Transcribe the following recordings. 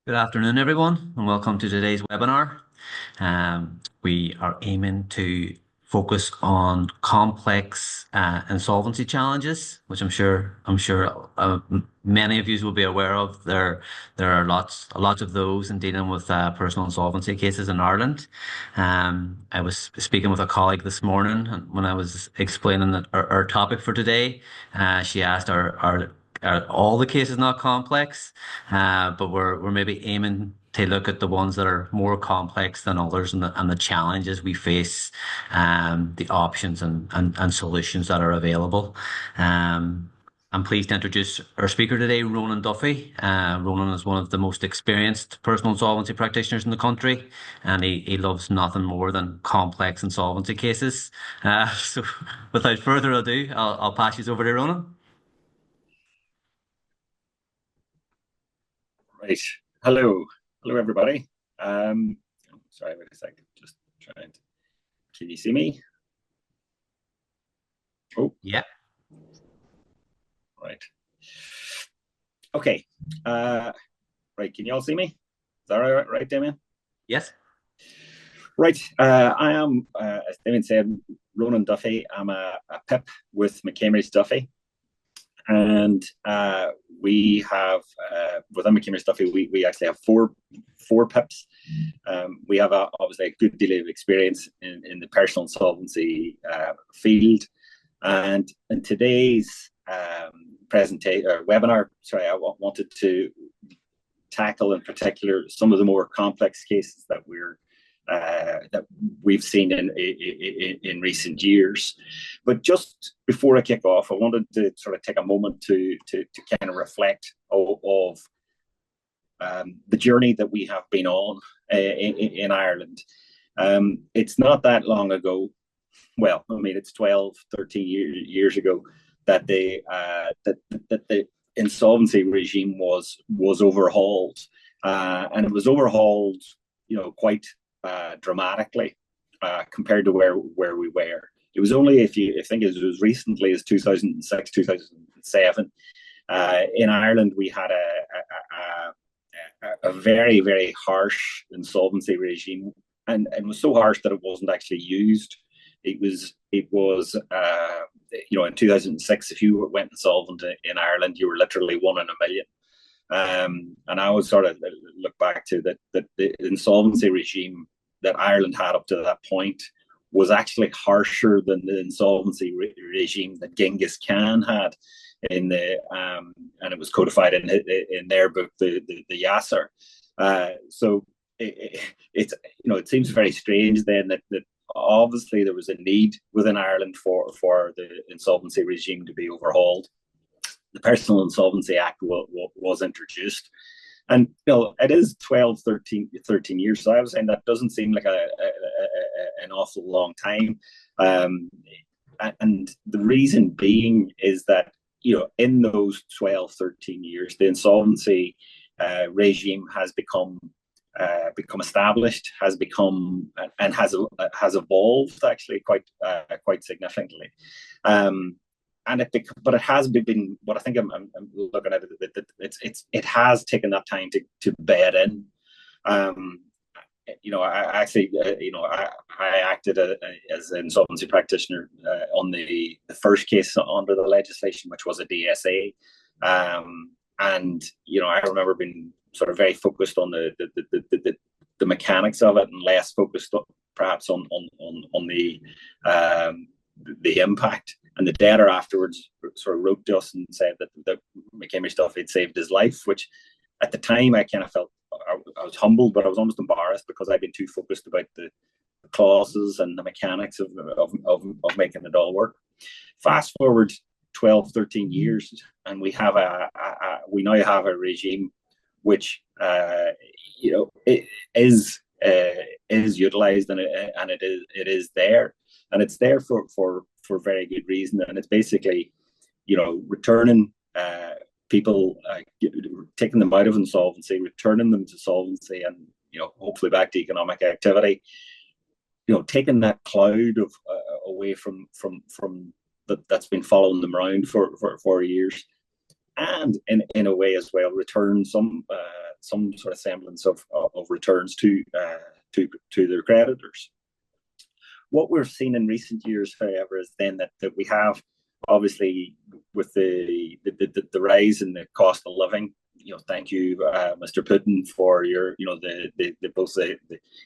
Good afternoon, everyone, and welcome to today's webinar. We are aiming to focus on complex insolvency challenges, which I'm sure many of you will be aware of. There are lots of those in dealing with personal insolvency cases in Ireland. I was speaking with a colleague this morning, and when I was explaining our topic for today, she asked, "Are all the cases not complex?" But we're maybe aiming to look at the ones that are more complex than others, and the challenges we face, the options and solutions that are available. I'm pleased to introduce our speaker today, Ronan Duffy. Ronan is one of the most experienced personal insolvency practitioners in the country, and he loves nothing more than complex insolvency cases. So without further ado, I'll pass you over to Ronan. Right. Hello. Hello, everybody. Sorry, wait a second. Just trying to... Can you see me? Oh, Yeah. right. Okay. Right. Can you all see me? Is that right, Damien? Yes. Right. I am, as Damien said, Ronan Duffy. I'm a PIP with McCambridge Duffy. And we have, within McCambridge Duffy, we actually have four PIPs. We have obviously a good deal of experience in the personal insolvency field. And in today's presentation or webinar, sorry, I wanted to tackle in particular some of the more complex cases that we've seen in recent years. But just before I kick off, I wanted to sort of take a moment to kind of reflect of the journey that we have been on in Ireland. It's not that long ago. Well, I mean, it's 12, 13 years ago that the insolvency regime was overhauled, and it was overhauled, quite dramatically compared to where we were. It was only if you think it was recently as 2006, 2007 in Ireland we had a very, very harsh insolvency regime, and it was so harsh that it wasn't actually used. It was in 2006, if you went insolvent in Ireland, you were literally one in a million. And I always sort of look back to that the insolvency regime that Ireland had up to that point was actually harsher than the insolvency regime that Genghis Khan had and it was codified in their book, the Yasser. So it seems very strange then that obviously there was a need within Ireland for the insolvency regime to be overhauled. The Personal Insolvency Act was introduced. And it is 12, 13 years. So I was saying that doesn't seem like an awful long time. And the reason being is that, in those 12, 13 years, the insolvency regime has become established, has evolved actually quite significantly. But it has been what I think I'm looking at it has taken that time to bed in. I actually I acted as an insolvency practitioner on the first case under the legislation, which was a DSA, and I remember being sort of very focused on the mechanics of it and less focused perhaps on the impact. And the debtor afterwards sort of wrote to us and said that McCambridge Duffy had saved his life, which at the time I kind of felt I was humbled, but I was almost embarrassed because I'd been too focused about the clauses and the mechanics of making it all work. Fast forward 12, 13 years, and we now have a regime which it is utilized, and it is there, and it's there for very good reason. And it's basically returning people, taking them out of insolvency, returning them to solvency, and hopefully back to economic activity. Taking that cloud of away from that's been following them around for years, and in a way as well return some some sort of semblance of returns to their creditors. What we're seeing in recent years, however, is then that we have, obviously, with the rise in the cost of living. Thank you, Mr. Putin, for your, both the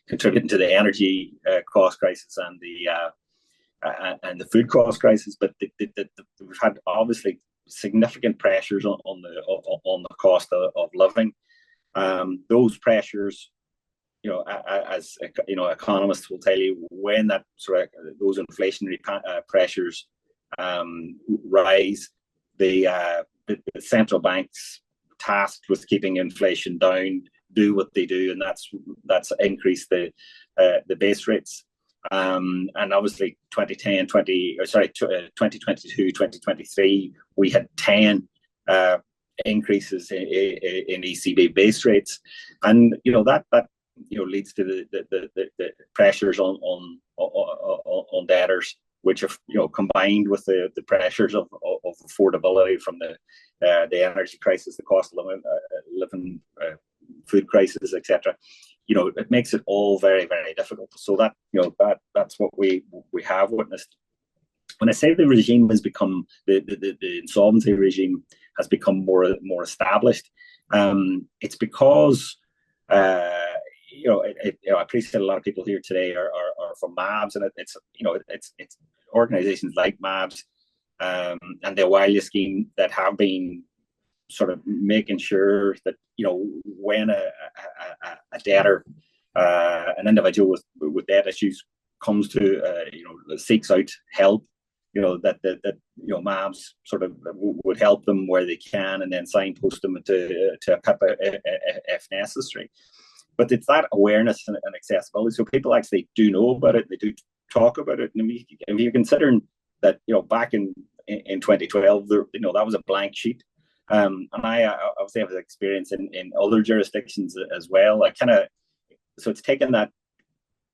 contributing to the energy cost crisis and the food cost crisis. But we've had obviously significant pressures on the cost of living. Those pressures, as economists will tell you, when that those inflationary pressures rise, the central banks tasked with keeping inflation down do what they do, and that's increase the base rates. And obviously 2022, 2023, we had 10 increases in ECB base rates, and that leads to the pressures on debtors, which have combined with the pressures of affordability from the energy crisis, the cost of living, food crisis, etc. It makes it all very, very difficult. So that's what we have witnessed. When I say the regime has become the insolvency regime has become more established, it's because I appreciate a lot of people here today are from MABS, and it's organizations like MABS and the Awalia scheme that have been sort of making sure that when a debtor, an individual with debt issues comes to seeks out help, that MABS sort of would help them where they can, and then signpost them to a PIP if necessary. But it's that awareness and accessibility, so people actually do know about it, they do talk about it. And if you're considering that, back in 2012, that was a blank sheet. And I obviously have experience in other jurisdictions as well. So it's taken that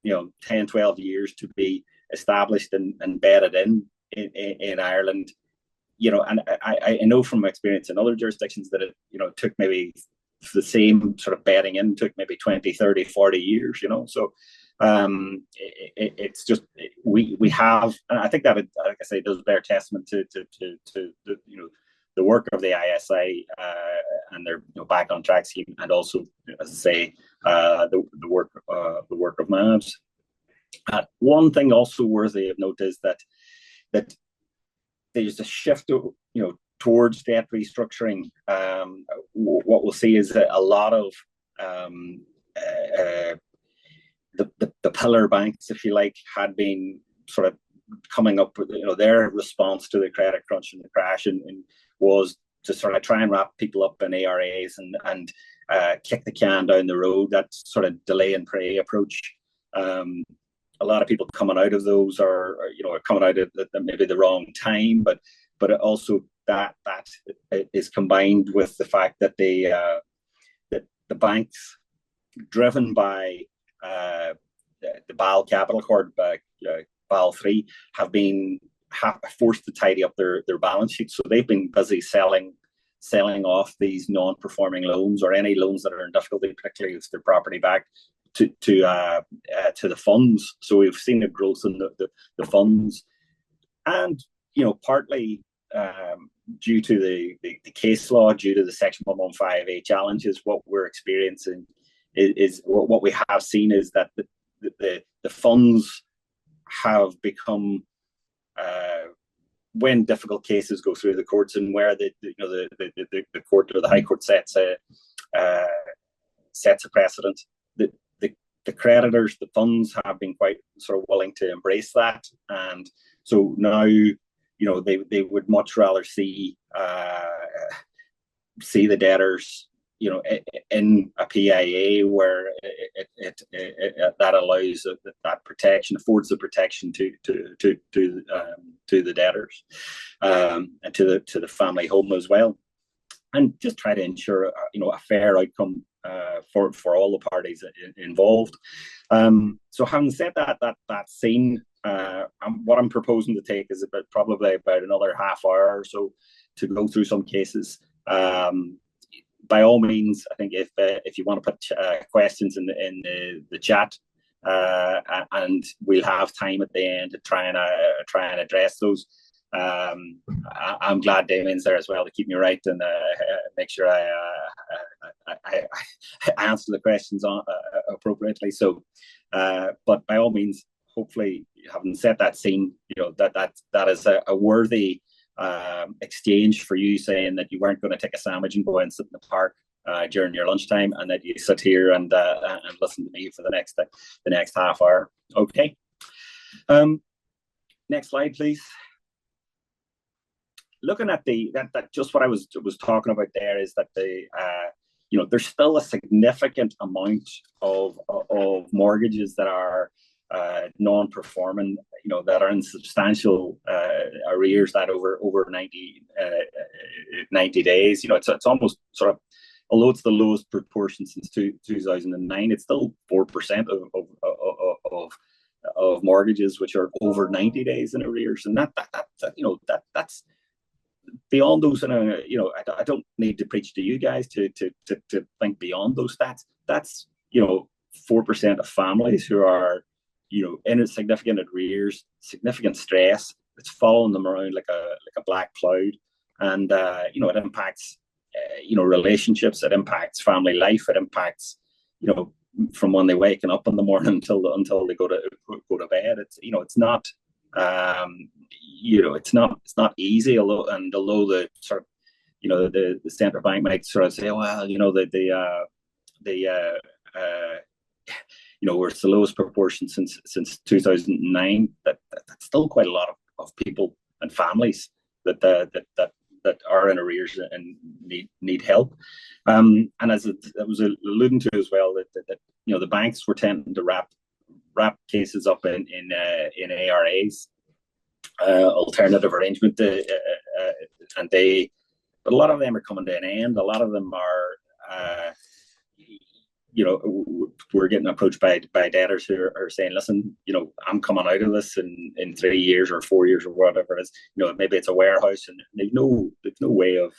10, 12 years to be established and bedded in Ireland. And I know from experience in other jurisdictions that it took maybe the same sort of bedding in took maybe 20, 30, 40 years. So it's just we have, and I think that, like I say, does bear testament to the work of the ISI and their back on track scheme, and also, as I say, the work of MABS. One thing also worthy of note is that there's a shift, towards debt restructuring. What we'll see is that a lot of the pillar banks, if you like, had been sort of coming up with their response to the credit crunch and the crash, and was to sort of try and wrap people up in ARAs and kick the can down the road. That sort of delay and pray approach. A lot of people coming out of those are coming out at maybe the wrong time, but also that is combined with the fact that that the banks, driven by the BAL Capital Court, BAL 3, have been forced to tidy up their balance sheets. So they've been busy selling off these non-performing loans, or any loans that are in difficulty, particularly if they're property backed, to the funds. So we've seen a growth in the funds, and partly due to the case law, due to the Section 115A challenges, what we're experiencing is what we have seen is that the funds have become, when difficult cases go through the courts, and where the court or the High Court sets a precedent, the creditors, the funds, have been quite sort of willing to embrace that, and so now they would much rather see the debtors in a PIA, where that allows that protection, affords the protection to the debtors, and to the family home as well, and just try to ensure a fair outcome for all the parties involved. So having said that scene, what I'm proposing to take is probably about another half hour or so to go through some cases. by all means, I think if you want to put questions in the chat, and we'll have time at the end to try and address those. I'm glad Damien's there as well to keep me right and make sure I answer the questions appropriately. So, but by all means, hopefully, having set that scene, that is a worthy exchange for you, saying that you weren't going to take a sandwich and go and sit in the park during your lunchtime, and that you sit here and listen to me for the next half hour. Okay. Next slide, please. Looking at that just what I was talking about there is that there's still a significant amount of mortgages that are non-performing, that are in substantial arrears that over 90 days. It's almost sort of, although it's the lowest proportion since 2009, it's still 4% of mortgages which are over 90 days in arrears, and that's beyond those. And I don't need to preach to you guys to think beyond those stats. That's 4% of families who are in significant arrears, significant stress. It's following them around like a black cloud, and it impacts relationships. It impacts family life. It impacts from when they waking up in the morning until they go to bed. It's not it's not easy. Although the sort of the central bank might sort of say, well, we're it's the lowest proportion since 2009. That's still quite a lot of people and families that are in arrears and need help. And as it was alluding to as well, that the banks were tending to wrap cases up in ARAs, alternative arrangement, but a lot of them are coming to an end. A lot of them are, we're getting approached by debtors who are saying, listen, I'm coming out of this in 3 years or 4 years or whatever it is. Maybe it's a warehouse, and there's no way of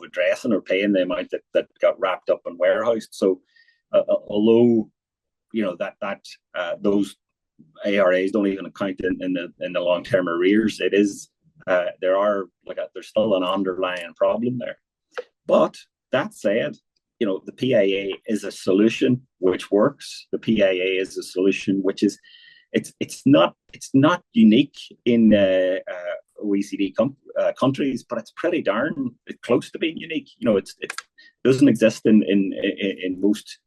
addressing or paying the amount that got wrapped up and warehoused. So although those ARAs don't even account in the long-term arrears, it is there's still an underlying problem there. But that said, the PIA is a solution which works. The PIA is a solution which is it's not unique in OECD countries, but it's pretty darn close to being unique. It doesn't exist in most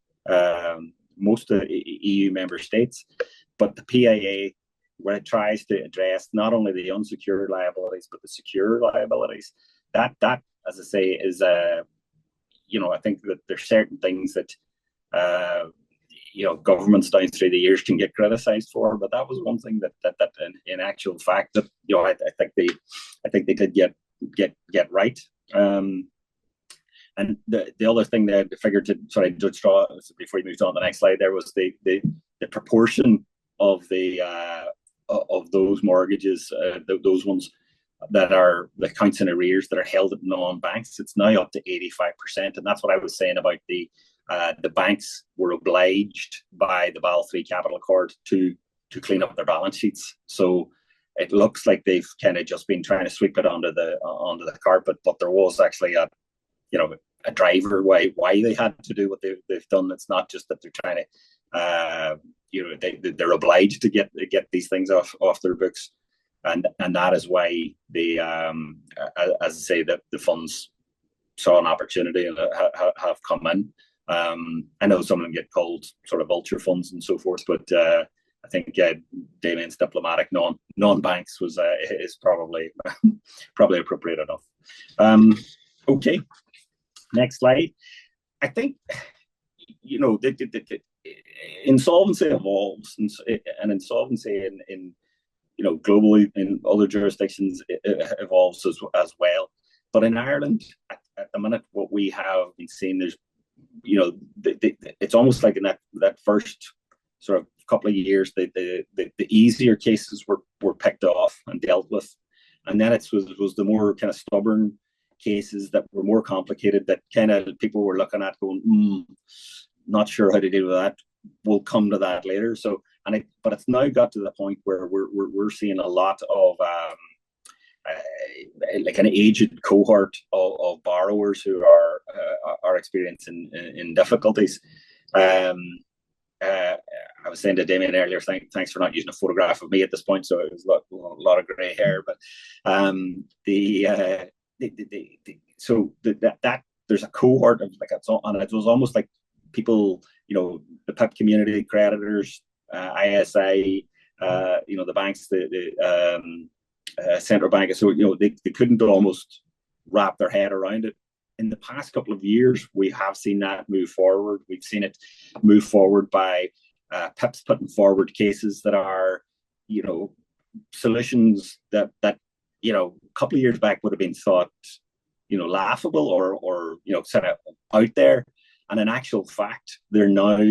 EU member states, but the PIA, where it tries to address not only the unsecured liabilities but the secure liabilities, that as I say is I think that there's certain things that governments down through the years can get criticised for, but that was one thing that in actual fact that I think they did get right. And the other thing that I figured to just draw before you moved on to the next slide there was the proportion of those mortgages, those ones that are the accounts in arrears that are held at non-banks. It's now up to 85%, and that's what I was saying about the banks were obliged by the Basel III Capital Accord to clean up their balance sheets. So it looks like they've kind of just been trying to sweep it onto the carpet, but there was actually a driver why they had to do what they've done. It's not just that they're trying to they're obliged to get these things off their books, and that is why they as I say, that the funds saw an opportunity and have come in. I know some of them get called sort of vulture funds and so forth, but I think Damien's diplomatic non-banks is probably appropriate enough. Okay, next slide. I think the insolvency evolves, and insolvency in globally in other jurisdictions it evolves as well. But in Ireland, at the minute, what we have been seeing, there's it's almost like in that first sort of couple of years, the easier cases were picked off and dealt with, and then it was the more kind of stubborn cases that were more complicated that kind of people were looking at going, not sure how to deal with that. We'll come to that later. So, but it's now got to the point where we're seeing a lot of like an aged cohort of borrowers who are experiencing in difficulties. I was saying to Damien earlier, thanks for not using a photograph of me at this point, so it was a lot of grey hair. But so that there's a cohort of like and it was almost like people, the PIP community, creditors, ISI, the banks, the central bank. So they couldn't almost wrap their head around it. In the past couple of years, we have seen that move forward. We've seen it move forward by PIPs putting forward cases that are, solutions that a couple of years back would have been thought, laughable or sort of out there. And in actual fact, they're now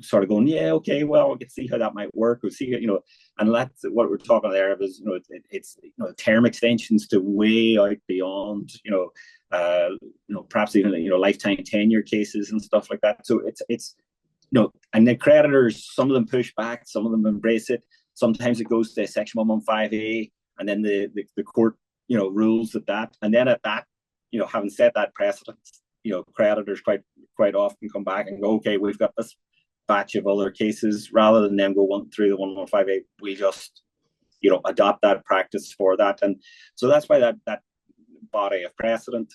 sort of going, yeah, okay, well, we can see how that might work. We'll see, and that's what we're talking there is, it's term extensions to way out beyond, perhaps even lifetime tenure cases and stuff like that. So it's and the creditors, some of them push back, some of them embrace it. Sometimes it goes to Section 115A, and then the court rules that, and then at that, having set that precedent, creditors quite often come back and go, okay, we've got this batch of other cases, rather than them go through the 115A, we just adopt that practice for that. And so that's why that body of precedent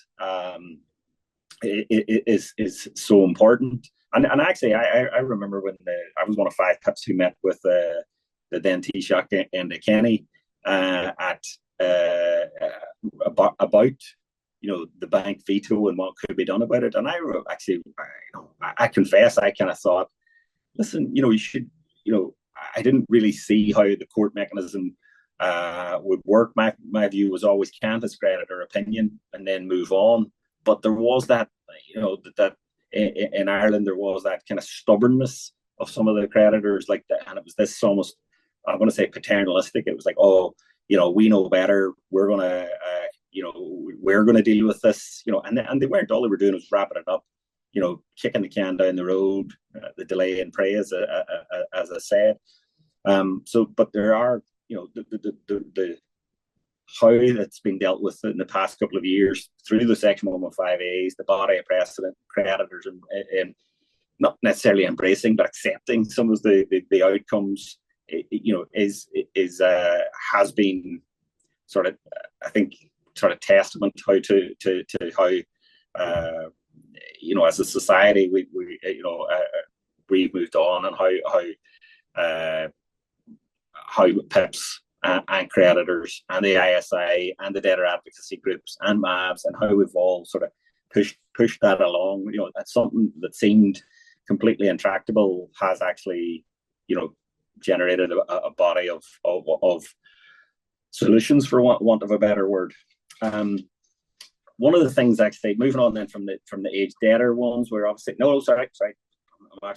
is so important. And actually, I remember when I was one of 5 PIPs who met with the then Taoiseach and the Kenny about the bank veto and what could be done about it. And I confess, I kind of thought, listen, you should, I didn't really see how the court mechanism would work. My view was always canvass creditor opinion and then move on. But there was that, that in Ireland, there was that kind of stubbornness of some of the creditors, like that, and it was this almost, I want to say, paternalistic. It was like, oh, we know better. We're gonna, we're gonna deal with this, and they weren't. All they were doing was wrapping it up, kicking the can down the road, the delay and pray, as I said. But there are, the how it's been dealt with in the past couple of years through the Section 115As, the body of precedent, creditors, and not necessarily embracing but accepting some of the outcomes, has been sort of, I think, sort of testament to how as a society we've moved on, and how PIPs and creditors and the ISI and the debtor advocacy groups and MABS, and how we've all sort of pushed that along. That's something that seemed completely intractable has actually, generated a body of solutions, for want of a better word. One of the things, actually, moving on then from the aged debtor ones, we're obviously sorry. I'm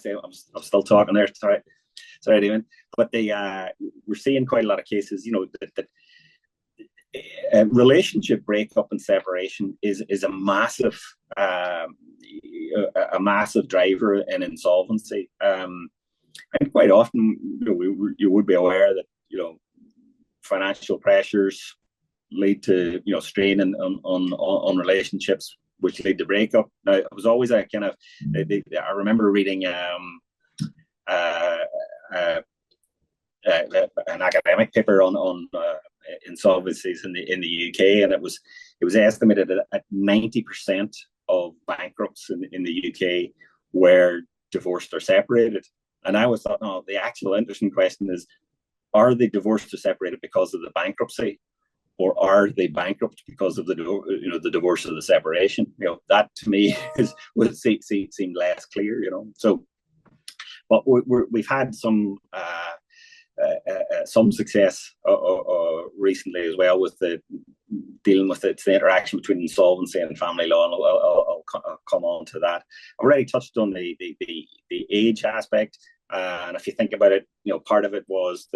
still talking there. Sorry, Damon. But we're seeing quite a lot of cases, that relationship breakup and separation is a massive driver in insolvency. And quite often, you would be aware that financial pressures lead to strain on relationships, which lead to breakup. Now, it was always a kind of, I remember reading an academic paper on insolvencies in the UK, and it was estimated at 90% of bankrupts in the UK were divorced or separated. And I always thought, no, the actual interesting question is, are they divorced or separated because of the bankruptcy, or are they bankrupt because of the divorce or the separation? That to me would seem less clear. So, but we've had some success recently as well with dealing with the interaction between insolvency and family law, and I'll come on to that. I've already touched on the age aspect, and if you think about it, part of it was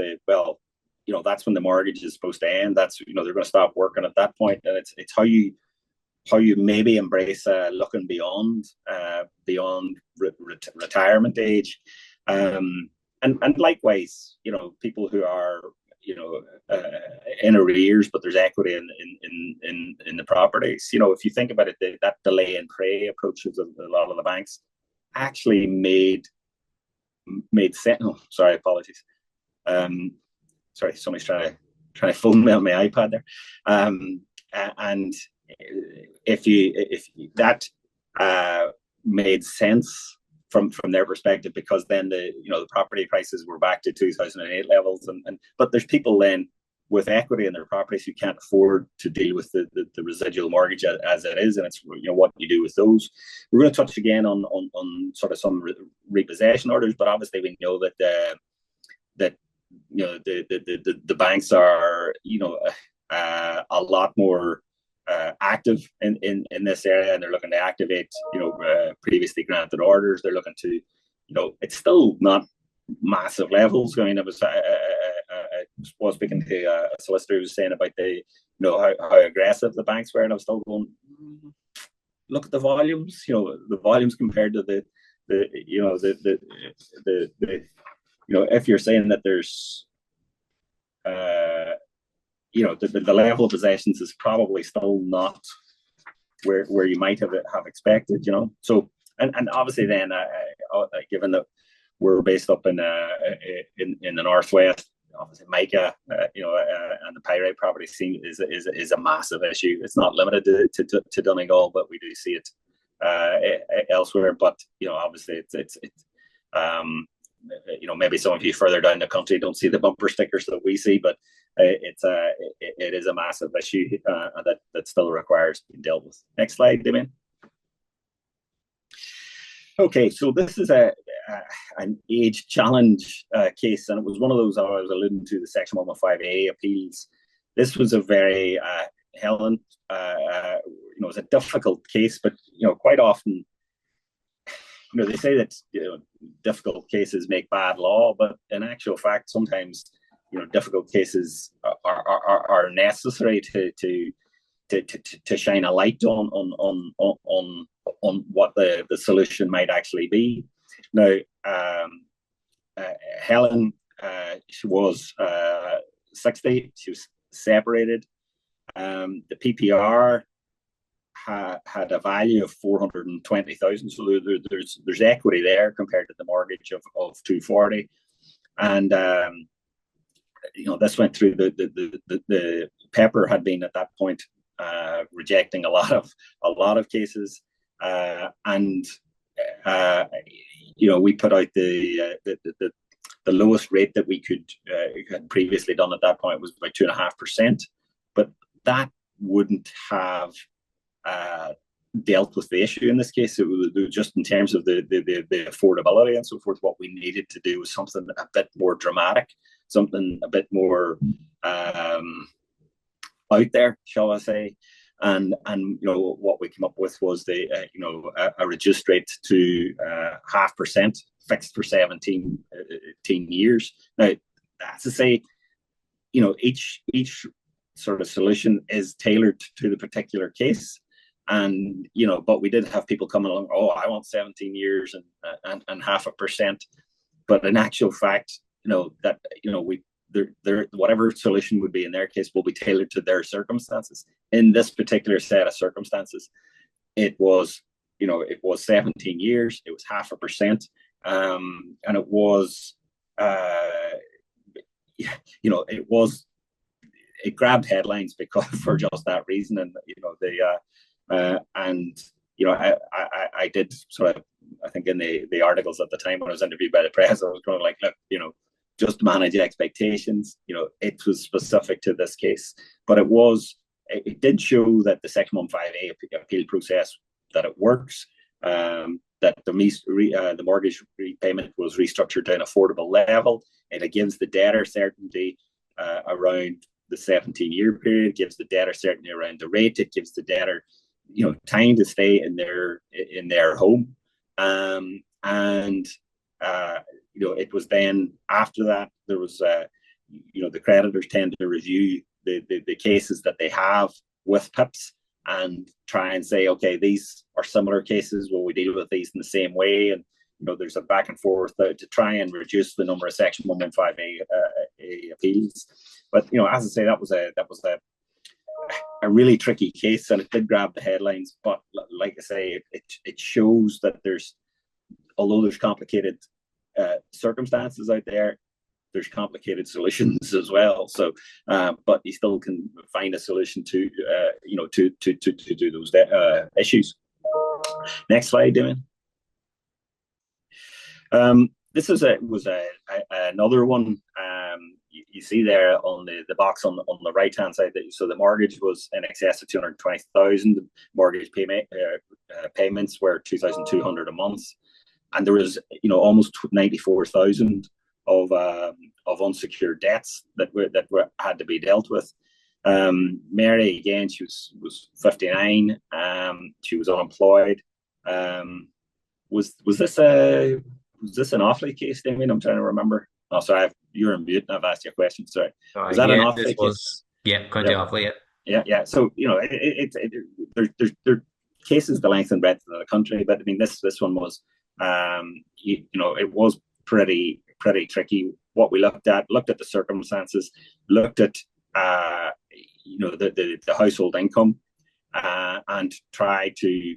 that's when the mortgage is supposed to end. That's they're going to stop working at that point, and it's how you how you maybe embrace looking beyond retirement age, and likewise, people who are in arrears, but there's equity in the properties. If you think about it, that delay and pray approaches of a lot of the banks actually made sense. Oh, sorry, apologies. Sorry, somebody's trying to phone me on my iPad there. And if that made sense from their perspective, because then the property prices were back to 2008 levels, but there's people then with equity in their properties who can't afford to deal with the residual mortgage as it is, and it's what you do with those. We're going to touch again on sort of some repossession orders, but obviously we know that the banks are a lot more active in this area, and they're looking to activate previously granted orders. They're looking to it's still not massive levels. I mean, I was speaking to a solicitor who was saying about how aggressive the banks were, and I was still going, look at the volumes. The volumes compared to the if you're saying that there's the level of possessions is probably still not where you might have expected, So and obviously then, given that we're based up in the northwest, obviously Micah, and the pyrite property scene is a massive issue. It's not limited to Donegal, but we do see it elsewhere. But obviously it's maybe some of you further down the country don't see the bumper stickers that we see, but it is a massive issue that still requires being dealt with. Next slide, Damien. Okay, so this is an age challenge case, and it was one of those I was alluding to, the Section 115A appeals. This was a very Helen, it was a difficult case, but quite often, they say that difficult cases make bad law, but in actual fact, sometimes difficult cases are necessary to shine a light on what the solution might actually be. Now, Helen, she was 60. She was separated. The PPR had a value of 420,000, so there's equity there compared to the mortgage of 240, and this went through the Pepper had been at that point rejecting a lot of cases, and we put out the lowest rate that we had previously done at that point was about 2.5%, but that wouldn't have dealt with the issue in this case. It was just in terms of the affordability and so forth. What we needed to do was something a bit more dramatic, something a bit more out there, shall I say. And what we came up with was a reduced rate to 0.5%, fixed for 17 years. Now, that's to say, each sort of solution is tailored to the particular case. And but we did have people coming along, I want 17 years and 0.5%. But in actual fact, whatever solution would be in their case will be tailored to their circumstances. In this particular set of circumstances, it was 17 years, it was 0.5%, and it was it grabbed headlines because for just that reason. And I did sort of, I think in the articles at the time when I was interviewed by the press, I was going like, look, just to manage expectations. It was specific to this case, but it did show that the Section 115A appeal process, that it works, that the mortgage repayment was restructured to an affordable level, and it gives the debtor certainty around the 17-year period, gives the debtor certainty around the rate, it gives the debtor time to stay in their home, and it was then after that there was the creditors tend to review the cases that they have with PIPs, and try and say, okay, these are similar cases. Will we deal with these in the same way? And there's a back and forth to try and reduce the number of Section 115A appeals. But as I say, that was a really tricky case, and it did grab the headlines. But like I say, it shows that although there's complicated circumstances out there, there's complicated solutions as well. So, but you still can find a solution to do those issues. Next slide, Damien. This was another one. You see there on the box on the right hand side that so the mortgage was in excess of 220,000. The mortgage payments were 2,200 a month, and there was almost 94,000 of unsecured debts that had to be dealt with. Mary, again, she was 59. She was unemployed. Was this an Offaly case, Damien? I'm trying to remember. Oh, sorry, you're on mute and I've asked you a question. Sorry. Was that an Offaly case? Yeah, County Offaly, yeah. Yeah. So, there's cases the length and breadth of the country, but I mean, this one was, it was pretty tricky. What we looked at the circumstances, looked at, the household income, and tried to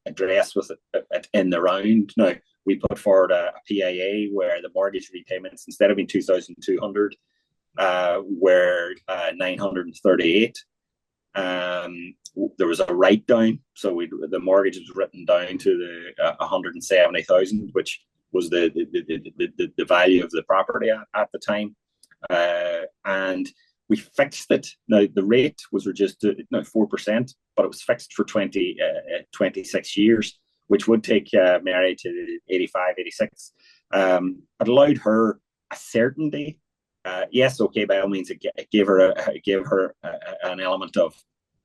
address with it in the round. Now, we put forward a PIA where the mortgage repayments, instead of being 2,200, were 938. There was a write down, so the mortgage was written down to the 170,000, which was the value of the property at the time, and we fixed it. Now the rate was reduced to 4%, but it was fixed for 26 years, which would take Mary to 85, 86. It allowed her a certainty. Yes, okay, by all means, it gave her an element of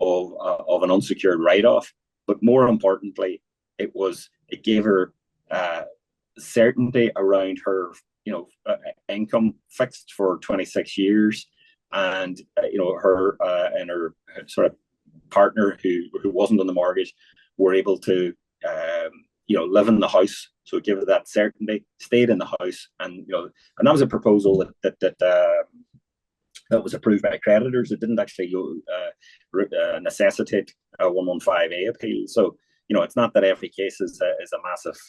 an unsecured write-off, but more importantly, it gave her certainty around her income fixed for 26 years, and her and her sort of partner who wasn't on the mortgage were able to live in the house. So give her that certainty, stayed in the house, and that was a proposal that was approved by creditors. It didn't actually necessitate a 115A appeal. So it's not that every case is a massive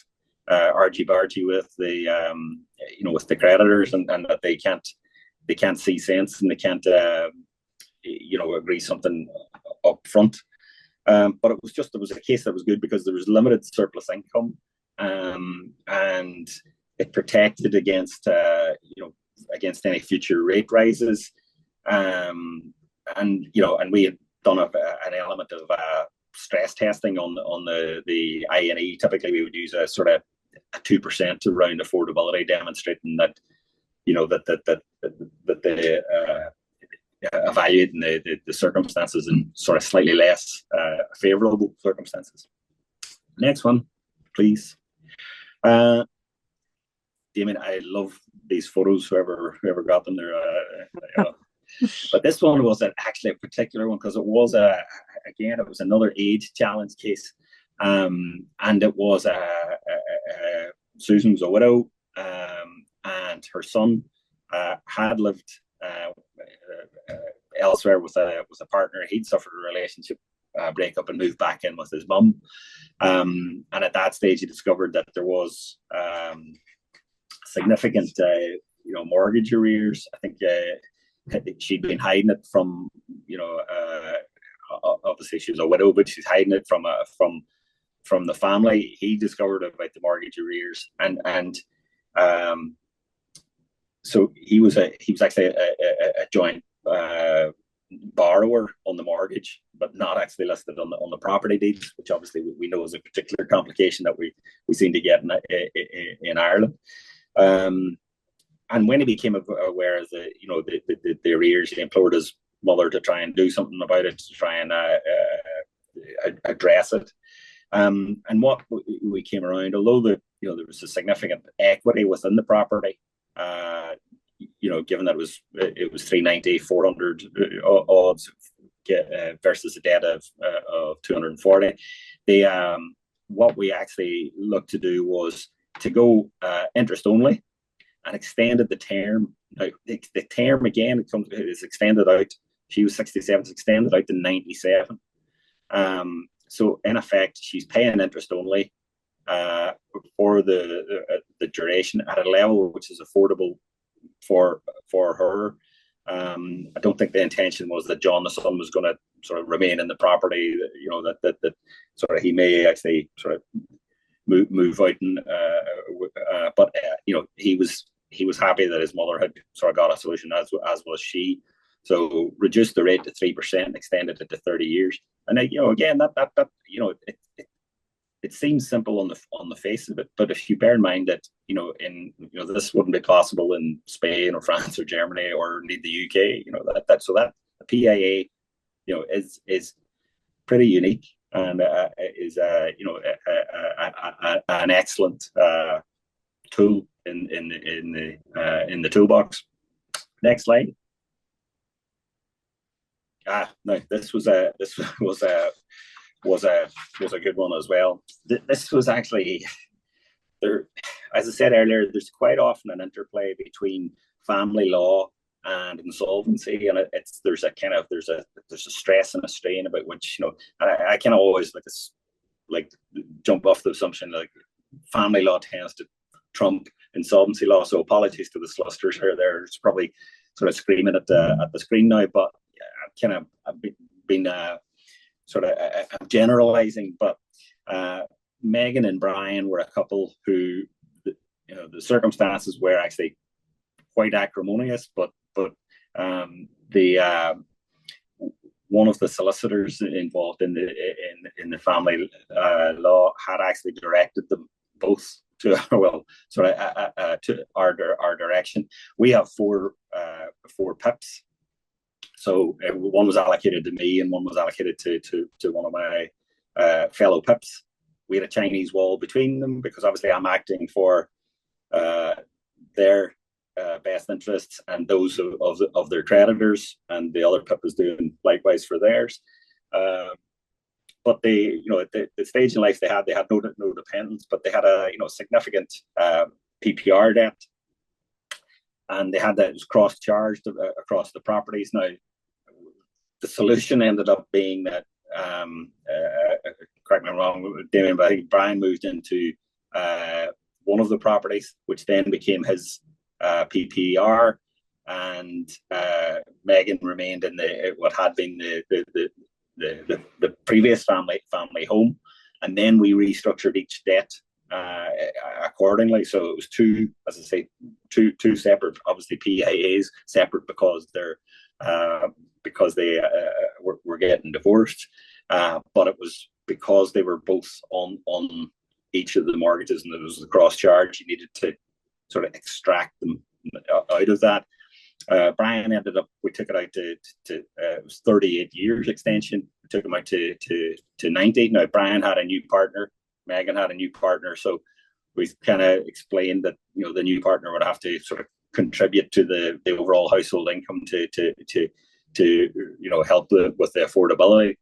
argy-bargy with the with the creditors, and that they can't see sense and they can't agree something up front. But it was a case that was good because there was limited surplus income, and it protected against any future rate rises, and we had done an element of stress testing on the I&E. Typically, we would use a sort of a 2% to round affordability, demonstrating that the evaluating the circumstances in sort of slightly less favourable circumstances. Next one, please. Damien, I love these photos. Whoever got them, but this one was actually a particular one because it was it was another age challenge case, and it was Susan was a widow, and her son had lived elsewhere with a partner. He'd suffered a relationship breakup and moved back in with his mum, and at that stage he discovered that there was significant mortgage arrears. I think she'd been hiding it from obviously she was a widow, but she's hiding it from the family. He discovered about the mortgage arrears, and so he was actually a joint borrower on the mortgage, but not actually listed on the property deeds, which obviously we know is a particular complication that we seem to get in Ireland. And when he became aware of the arrears, he implored his mother to try and do something about it, to try and address it. And what we came around, although there was a significant equity within the property, given that it was 390, 400 odds versus a debt of 240. What we actually looked to do was to go interest only, and extended the term. Now, the term again is extended out. She was 67, it's extended out to 97. So in effect, she's paying interest only for the duration at a level which is affordable for her. I don't think the intention was that John the son was going to sort of remain in the property. That sort of he may actually sort of move out, and but he was happy that his mother had sort of got a solution, as was she. So reduced the rate to 3%, extended it to 30 years, and again that it seems simple on the face of it, but if you bear in mind that this wouldn't be possible in Spain or France or Germany or indeed the UK, so that the PIA is pretty unique, and is an excellent tool in the toolbox. Next slide. No, this was a good one as well. This was actually there, as I said earlier. There's quite often an interplay between family law and insolvency, and there's a stress and a strain about which I can always jump off the assumption like family law tends to trump insolvency law. So apologies to the solicitors here. They're probably sort of screaming at the screen now, but I've been sort of I'm generalizing, but Megan and Brian were a couple who the circumstances were actually quite acrimonious, but the one of the solicitors involved in the family law had actually directed them both to to our direction. We have four PIPs. So one was allocated to me, and one was allocated to one of my fellow PIPs. We had a Chinese wall between them because obviously I'm acting for their best interests and those of their creditors, and the other PIP is doing likewise for theirs. But they, at the stage in life they had no dependents, but they had a significant PPR debt, and they had that was cross-charged across the properties. Now, the solution ended up being that, correct me if I'm wrong, Damien, but I think Brian moved into one of the properties, which then became his PPR, and Megan remained in what had been the previous family home, and then we restructured each debt accordingly. So it was two separate, obviously PIAs, separate because they were getting divorced, but it was because they were both on each of the mortgages, and there was the cross charge. You needed to sort of extract them out of that. Brian ended up, we took it out to it was 38 years extension. We took him out to 90. Now, Brian had a new partner, Megan had a new partner, so we kind of explained that the new partner would have to sort of contribute to the overall household income to help with the affordability,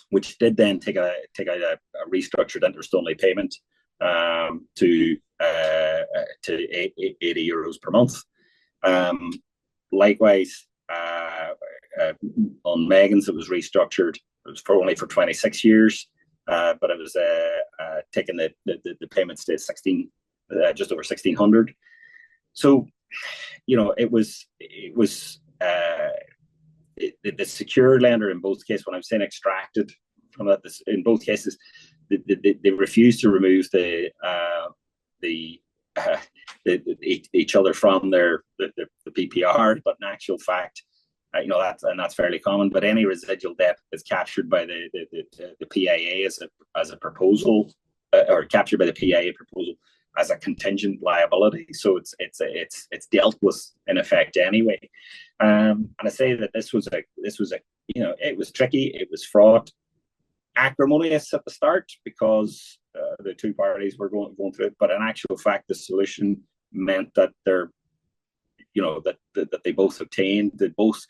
which did then take out a restructured interest only payment to €80 per month. Likewise, on Megan's, it was restructured. It was only for 26 years, but it was taking the payments to just over 1,600. So, it was the secured lender in both cases. When I'm saying extracted from that, in both cases, they refused to remove each other from the PPR, but in actual fact, that's fairly common. But any residual debt is captured by the PIA as a proposal, or captured by the PIA proposal as a contingent liability. So it's dealt with in effect anyway. And I say that this was it was tricky, it was fraught, acrimonious at the start because the two parties were going through it. But in actual fact, the solution meant that that they both obtained, they both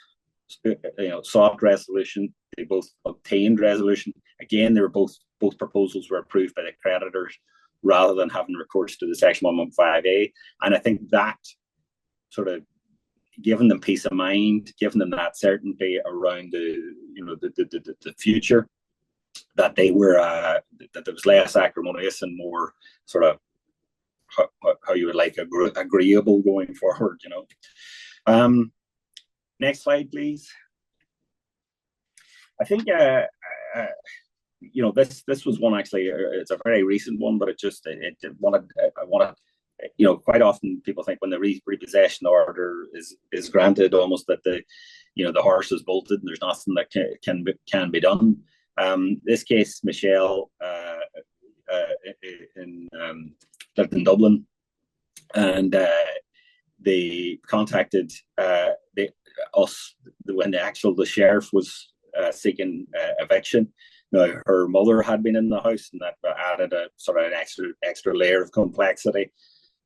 sought resolution. they both obtained resolution. Again, they were both proposals were approved by the creditors rather than having recourse to the Section 115A. And I think that sort of giving them peace of mind, giving them that certainty around the future, that they were that there was less acrimonious and more sort of how you would like agreeable going forward. Next slide, please. I think this was one, actually. It's a very recent one, but I want to, quite often people think when the repossession order is granted, almost that the horse is bolted and there's nothing that can be done. This case, Michelle lived in Dublin, and they contacted us when the sheriff was seeking eviction. Now, her mother had been in the house, and that added a sort of an extra layer of complexity.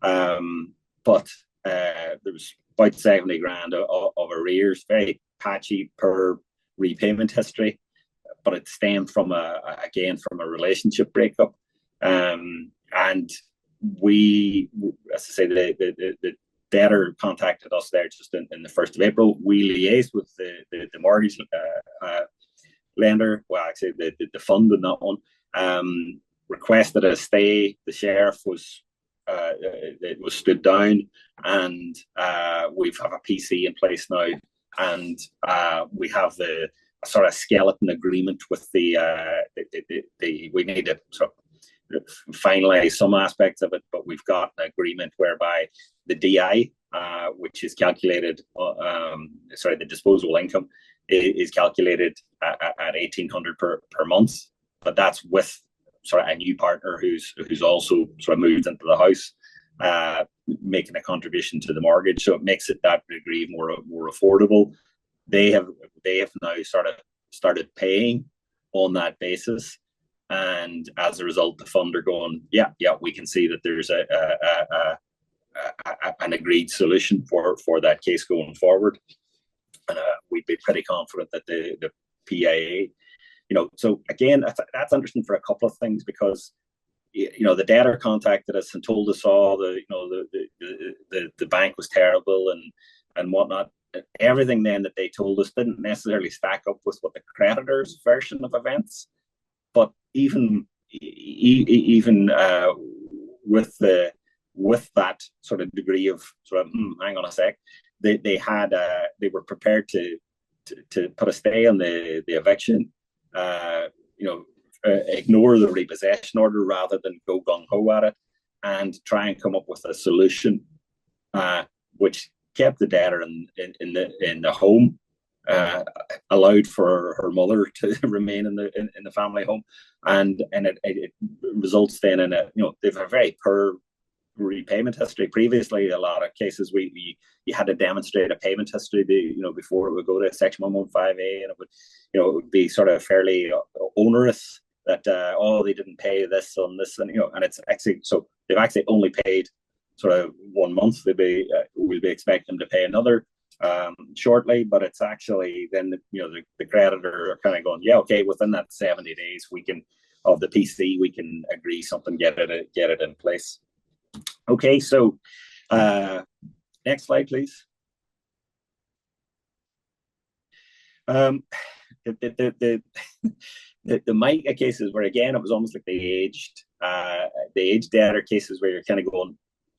But there was about 70 grand of arrears, very patchy per repayment history, but it stemmed from a relationship breakup. And we, as I say, the debtor contacted us there just in the 1st of April. We liaised with the mortgage lender, well, actually the fund in that one, requested a stay. The sheriff was stood down, and we have a PC in place now, and we have the sort of skeleton agreement with the we need to sort of finalize some aspects of it, but we've got an agreement whereby the DI, which is calculated, the disposable income is calculated at 1,800 per month, but that's with sort of a new partner who's also sort of moved into the house, making a contribution to the mortgage, so it makes it that degree more affordable. They have now sort of started paying on that basis, and as a result, the fund are going, yeah, we can see that there's an agreed solution for that case going forward. And we'd be pretty confident that the PIA, so again, that's interesting for a couple of things, because the debtor contacted us and told us all the bank was terrible and whatnot. Everything then that they told us didn't necessarily stack up with what the creditor's version of events. But even with that sort of degree of hang on a sec, they were prepared to put a stay on the eviction, ignore the repossession order rather than go gung-ho at it, and try and come up with a solution which kept the debtor in the home, allowed for her mother to remain in the family home, and it results then in they have a very poor repayment history. Previously, a lot of cases you had to demonstrate a payment history before it would go to Section 115A, and it would be sort of fairly onerous that they didn't pay this on this, and and it's actually, so they've actually only paid sort of 1 month. We'll be expecting them to pay another shortly, but it's actually then the creditor are kind of going, yeah, okay, within that 70 days of the PC we can agree something, get it in place. Okay, so next slide, please. The MICA cases where, again, it was almost like the aged debtor cases where you're kind of going,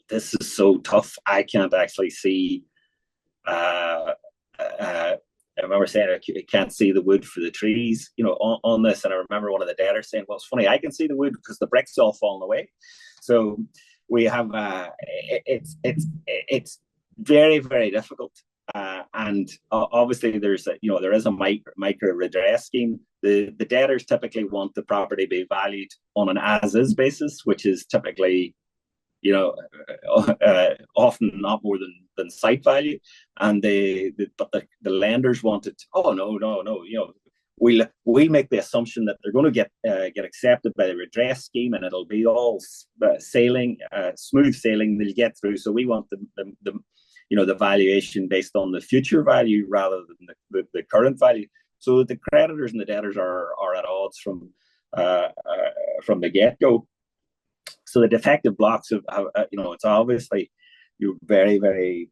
this is so tough. I can't actually see. I remember saying I can't see the wood for the trees, on this. And I remember one of the debtors saying, well, it's funny, I can see the wood because the bricks all falling away. So we have it's very, very difficult. And obviously there is a micro redress scheme. The debtors typically want the property to be valued on an as-is basis, which is typically often not more than site value, and but the lenders want it. Oh no, we make the assumption that they're going to get accepted by the redress scheme, and it'll be all smooth sailing. They'll get through. So we want the valuation based on the future value rather than the current value. So the creditors and the debtors are at odds from the get-go. So the defective blocks have it's obviously very, very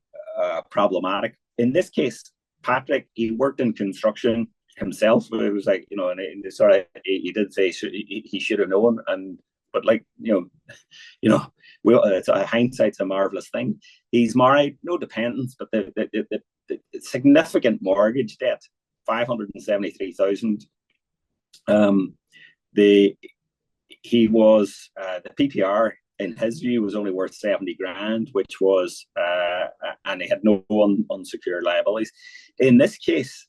problematic. In this case, Patrick, he worked in construction himself. It was like, and sort of, he did say he should have known, but it's hindsight's a marvelous thing. He's married, no dependents, but the significant mortgage debt, 573,000. He was the PPR in his view was only worth 70 grand, which was and he had no unsecured liabilities. In this case,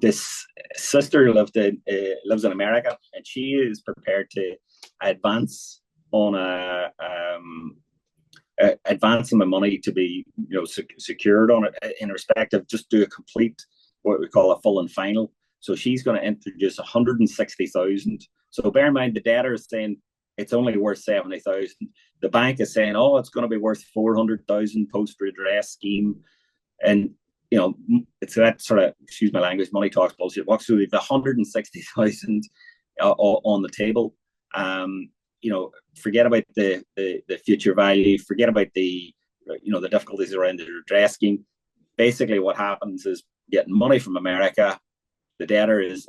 this sister lives in America, and she is prepared to advance on advancing the money to be secured on it in respect of just do a complete, what we call a full and final. So she's going to introduce 160,000. So bear in mind, the debtor is saying it's only worth 70,000. The bank is saying, oh, it's going to be worth 400,000 post redress scheme, and it's that sort of, excuse my language, money talks bullshit. Walks through the 160,000 on the table. Forget about the future value. Forget about the difficulties around the redress scheme. Basically, what happens is getting money from America. The debtor is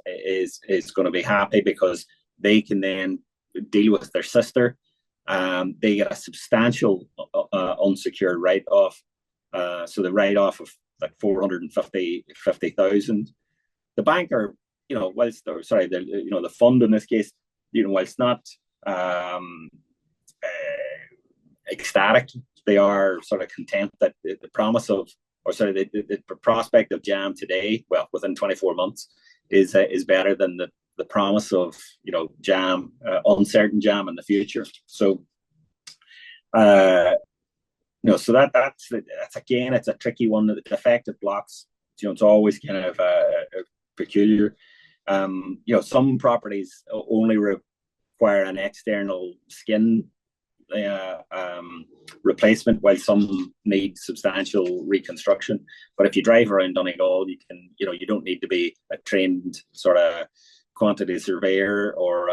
going to be happy because they can then deal with their sister. They get a substantial unsecured write-off. So the write-off of like 450,000. The bank are, the fund in this case, whilst not ecstatic, they are sort of content that the promise of, the prospect of jam today, well, within 24 months, is better than the promise of jam, uncertain jam in the future. So so that's again, it's a tricky one. The defective blocks, it's always kind of peculiar. Some properties only require an external skin replacement, while some need substantial reconstruction. But if you drive around Donegal, you can, you don't need to be a trained sort of quantity surveyor or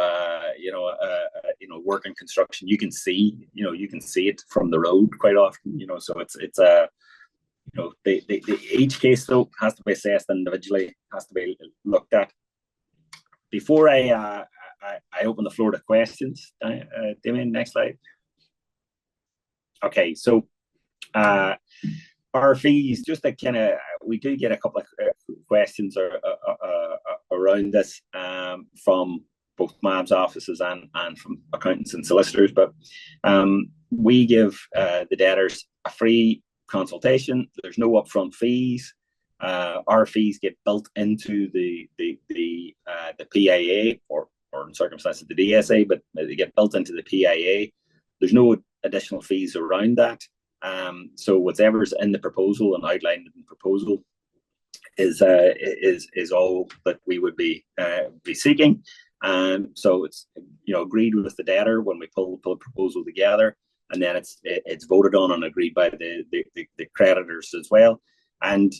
work in construction. You can see it from the road quite often. So it's each case though has to be assessed individually, has to be looked at. Before I open the floor to questions, Damien, next slide. Okay, so our fees, just to kind of, we do get a couple of questions around this from both MABS offices and from accountants and solicitors, but we give the debtors a free consultation. There's no upfront fees. Our fees get built into the PIA or in circumstances the DSA, but they get built into the PIA. There's no additional fees around that. So whatever's in the proposal and outlined in the proposal is all that we would be seeking. So it's agreed with the debtor when we pull a proposal together, and then it's voted on and agreed by the creditors as well. And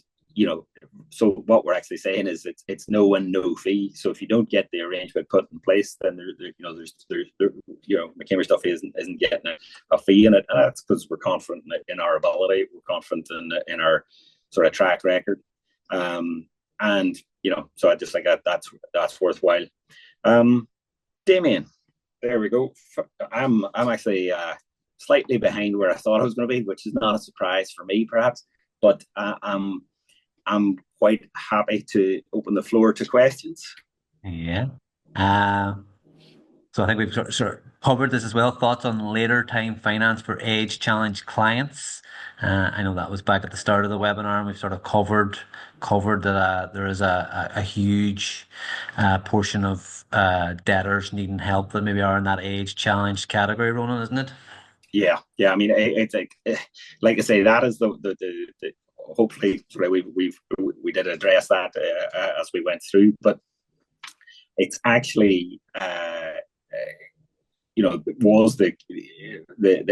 so what we're actually saying is it's no win, no fee. So if you don't get the arrangement put in place, then McCambridge Duffy isn't getting a fee in it, and that's because we're confident in our ability, we're confident in our sort of track record, and so I just think that's worthwhile. Damien, there we go. I'm actually slightly behind where I thought I was going to be, which is not a surprise for me, perhaps, but I'm quite happy to open the floor to questions. Yeah. So I think we've sort of covered this as well. Thoughts on later time finance for age challenged clients. I know that was back at the start of the webinar, and we've sort of covered that there is a huge portion of debtors needing help that maybe are in that age challenged category, Ronan, isn't it? Yeah. I mean, it's like I say, that is the hopefully we did address that as we went through, but it's actually was the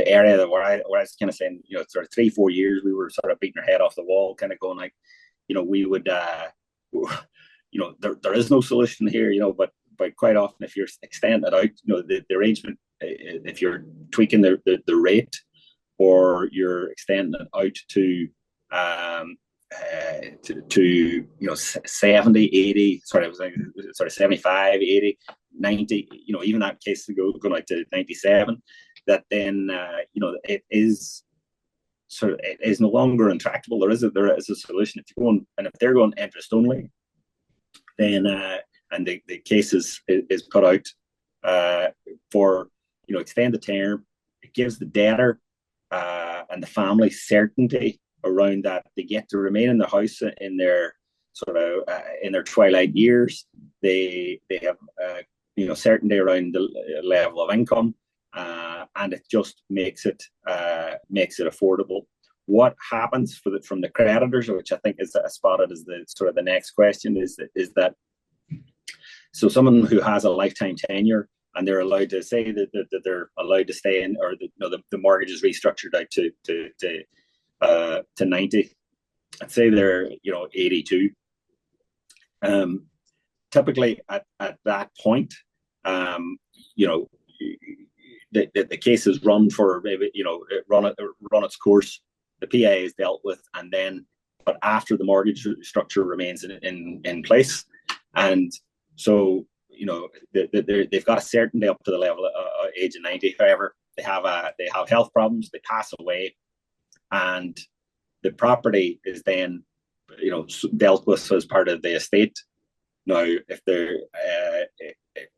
area where I was kind of saying, sort of 3-4 years we were sort of beating our head off the wall, kind of going like, we would there is no solution here, but quite often if you're extending it out, the arrangement, if you're tweaking the rate, or you're extending it out to 70, 80, sorry, 75, 80, 90, even that case going out to 97, that then, it is no longer intractable. There is a solution. If you're going, and if they're going interest only, then, and the case is put out for, extend the term, it gives the debtor and the family certainty around that they get to remain in the house in their in their twilight years. They have certainty around the level of income, and it just makes it affordable. What happens from the creditors, which I think is spotted as the next question, is that so someone who has a lifetime tenure, and they're allowed to say that they're allowed to stay in, or the mortgage is restructured out to 90. I'd say they're 82. Typically at that point, the case is run for maybe run its course. The PA is dealt with, and then but after the mortgage structure remains in place, and so they've got a certainty up to the level of age of 90. However, they have health problems, they pass away, and the property is then dealt with as part of the estate. Now, if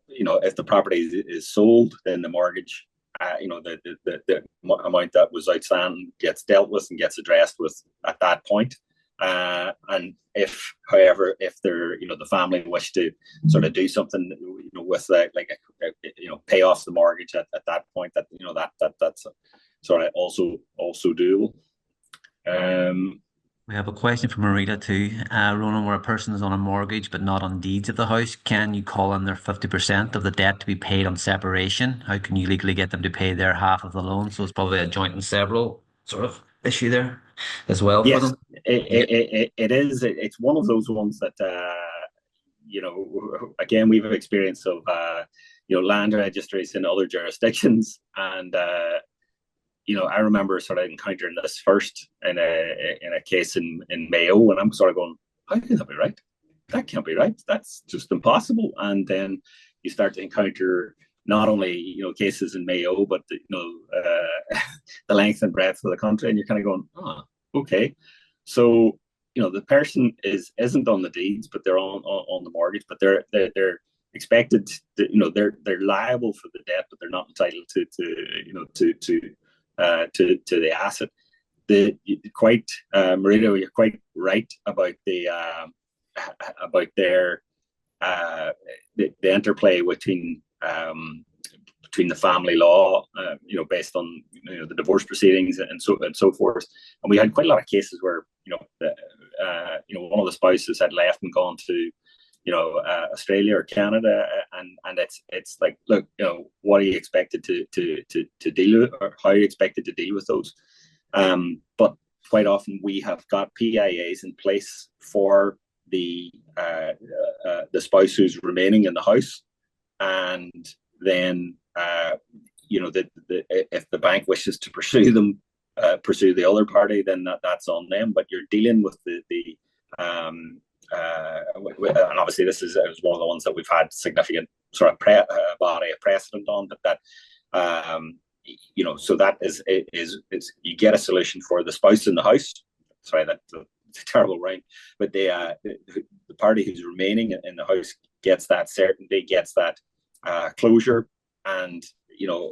if the property is sold, then the mortgage, the amount that was outstanding gets dealt with and gets addressed with at that point. And however, if they're, the family wish to sort of do something, with pay off the mortgage at that point, that's sort of also doable. We have a question from Marita too. Ronan, where a person is on a mortgage but not on deeds of the house, can you call on their 50% of the debt to be paid on separation? How can you legally get them to pay their half of the loan? So it's probably a joint and several sort of issue there as well for them. It is. It's one of those ones that, again, we've experience of, land registries in other jurisdictions, and I remember sort of encountering this first in a case in Mayo, and I'm sort of going, how can that be right? That can't be right. That's just impossible. And then you start to encounter not only cases in Mayo, but the length and breadth of the country, and you're kind of going, oh, okay. So the person isn't on the deeds, but they're on the mortgage, but they're expected to, they're liable for the debt, but they're not entitled to the asset. Marita, you're quite right about their the interplay between the family law, based on the divorce proceedings and so forth. And we had quite a lot of cases where one of the spouses had left and gone to Australia or Canada, and it's like, look, what are you expected to deal with, or how are you expected to deal with those? But quite often we have got PIAs in place for the spouse who's remaining in the house, and then if the bank wishes to pursue them, pursue the other party, then that's on them. But you're dealing with and obviously this is one of the ones that we've had significant sort of body of precedent on, but that so that is you get a solution for the spouse in the house. Sorry, that's a terrible rhyme, but the party who's remaining in the house gets that certainty, gets that closure, and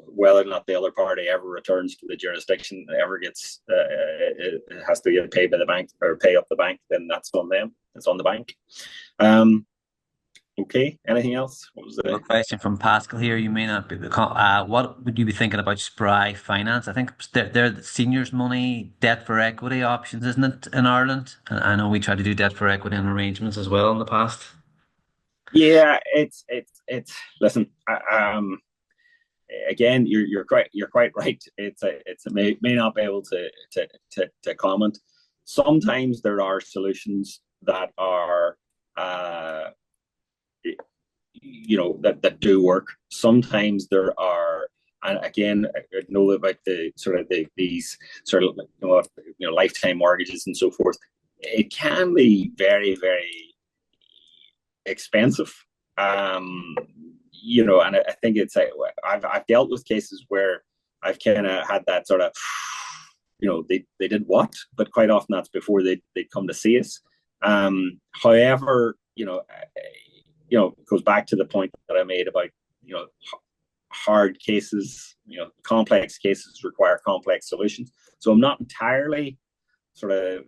whether or not the other party ever returns to the jurisdiction, ever gets it has to get paid by the bank or pay up the bank, then that's on them. It's on the bank. Okay. Anything else? What was the question from Pascal here? You may not be. What would you be thinking about Spry Finance? I think they're the seniors' money, debt for equity options, isn't it, in Ireland? And I know we tried to do debt for equity and arrangements as well in the past. Yeah, it's listen. Again, you're quite right. It may not be able to comment. Sometimes there are solutions that are that do work. Sometimes there are, and again, I know about these sort of lifetime mortgages and so forth. It can be very, very expensive. And I think it's like I've dealt with cases where I've kind of had that sort of, they did what, but quite often that's before they come to see us. However, it goes back to the point that I made about, hard cases, complex cases require complex solutions. So I'm not entirely sort of,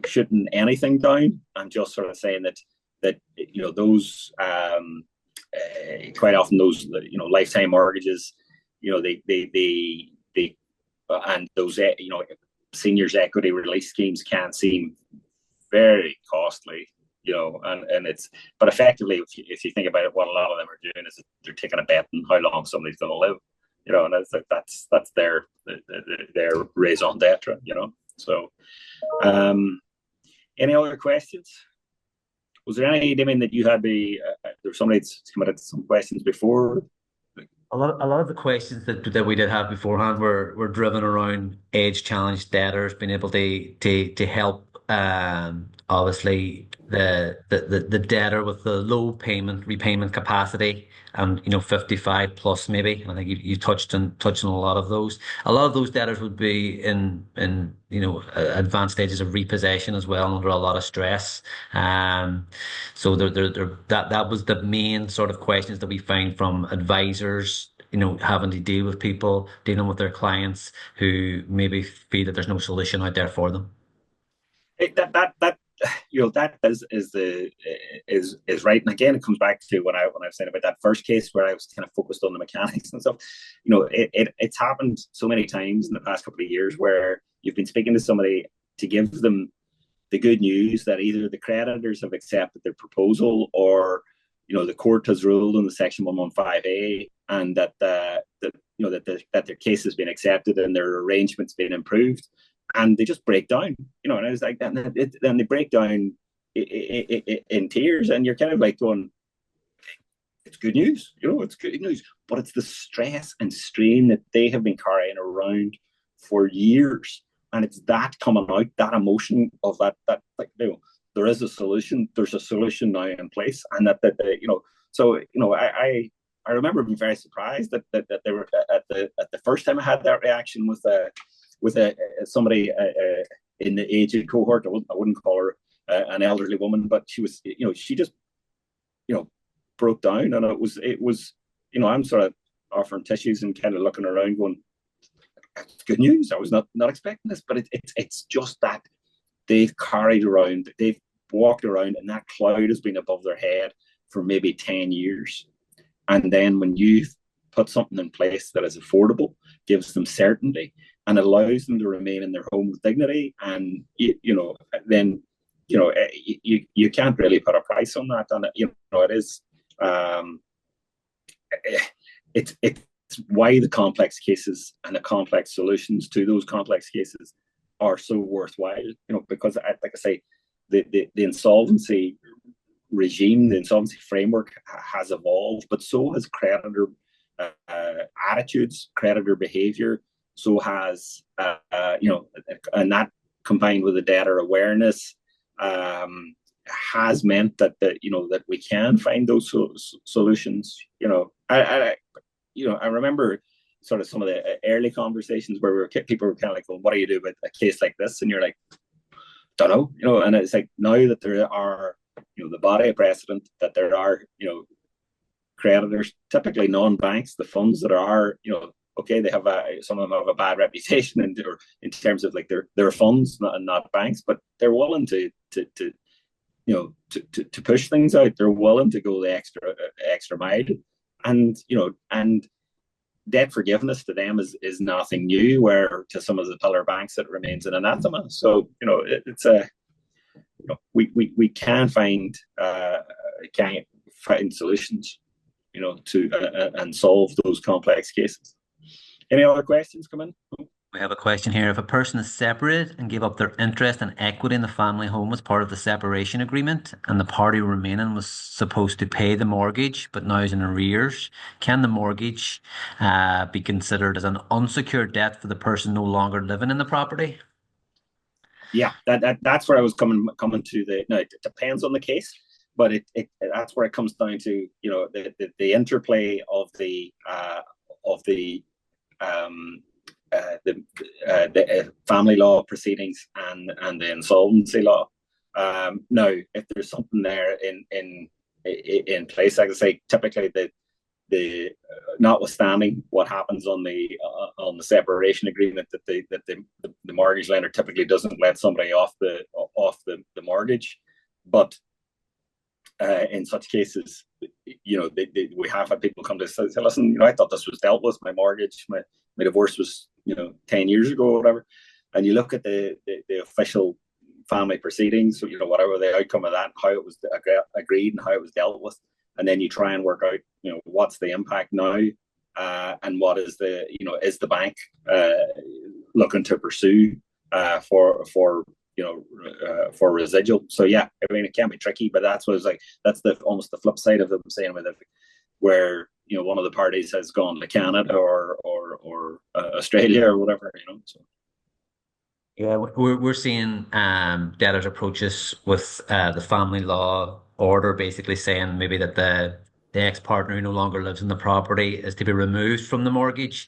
shooting anything down. I'm just sort of saying that those quite often those lifetime mortgages, they and those seniors equity release schemes can seem very costly, and it's, but effectively, if you think about it, what a lot of them are doing is they're taking a bet on how long somebody's going to live, and that's their raison d'etre, So, any other questions? Was there any, Damien, that you had there was somebody that's submitted some questions before? A lot of the questions that we did have beforehand were driven around age challenged debtors being able to help obviously the debtor with the low repayment capacity and 55 plus maybe. And I think you touched on a lot of those. A lot of those debtors would be in advanced stages of repossession as well, under a lot of stress. So that was the main sort of questions that we find from advisors, having to deal with people, dealing with their clients who maybe feel that there's no solution out there for them. That is right. And again, it comes back to when I was saying about that first case where I was kind of focused on the mechanics and stuff. It's happened so many times in the past couple of years where you've been speaking to somebody to give them the good news that either the creditors have accepted their proposal, or the court has ruled on the Section 115A, and that their case has been accepted and their arrangement's been improved, and they just break down. And I was like, then they break down in tears, and you're kind of like going, it's good news, it's good news, but it's the stress and strain that they have been carrying around for years. And it's that coming out, that emotion of that there is a solution. There's a solution now in place, and So I remember being very surprised that they were at the first time I had that reaction with somebody in the aged cohort. I wouldn't call her an elderly woman, but she was, she just broke down, and it was I'm sort of offering tissues and kind of looking around, going, it's good news. I was not expecting this, but it's just that they've walked around, and that cloud has been above their head for maybe 10 years. And then when you put something in place that is affordable, gives them certainty, and allows them to remain in their home with dignity, and then you can't really put a price on that. And it is it's why the complex cases and the complex solutions to those complex cases are so worthwhile, because like I say, the insolvency regime, the insolvency framework has evolved, but so has creditor attitudes, creditor behavior, so has, and that combined with the debtor awareness has meant that we can find those solutions. I remember sort of some of the early conversations where people were kind of like, well, what do you do about a case like this? And you're like, don't know, and it's like, now that there are, the body of precedent, that there are, creditors, typically non-banks, the funds that are, okay, they have some of them have a bad reputation in terms of like their funds, not banks, but they're willing to push things out. They're willing to go the extra mile, and debt forgiveness to them is nothing new, where to some of the pillar banks it remains an anathema. So we can find solutions, to and solve those complex cases. Any other questions come in? We have a question here. If a person is separated and gave up their interest and equity in the family home as part of the separation agreement, and the party remaining was supposed to pay the mortgage, but now is in arrears, can the mortgage be considered as an unsecured debt for the person no longer living in the property? Yeah, that's where I was coming to. Now it depends on the case, but it that's where it comes down to, the interplay of um, the family law proceedings and the insolvency law. Now, if there's something there in place, like I say, typically the notwithstanding what happens on the separation agreement, that the mortgage lender typically doesn't let somebody off the mortgage, but in such cases, we have had people come to us and say, listen, I thought this was dealt with. My mortgage, my divorce was 10 years ago or whatever. And you look at the official family proceedings, whatever the outcome of that, how it was agreed and how it was dealt with, and then you try and work out what's the impact now, and what is is the bank looking to pursue for for residual. So yeah, I mean, it can be tricky, but that's almost the flip side of them saying, where one of the parties has gone to Canada or Australia or whatever. So. Yeah, we're seeing debtors approach us with the family law order, basically saying maybe that the ex-partner who no longer lives in the property is to be removed from the mortgage,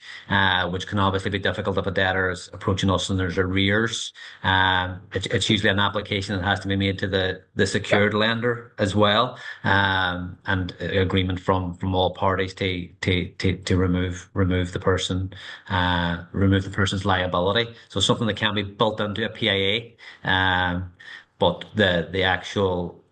which can obviously be difficult if a debtor is approaching us and there's arrears. It's usually an application that has to be made to the secured lender as well, and agreement from all parties to remove the person, remove the person's liability. So something that can be built into a PIA, but the actual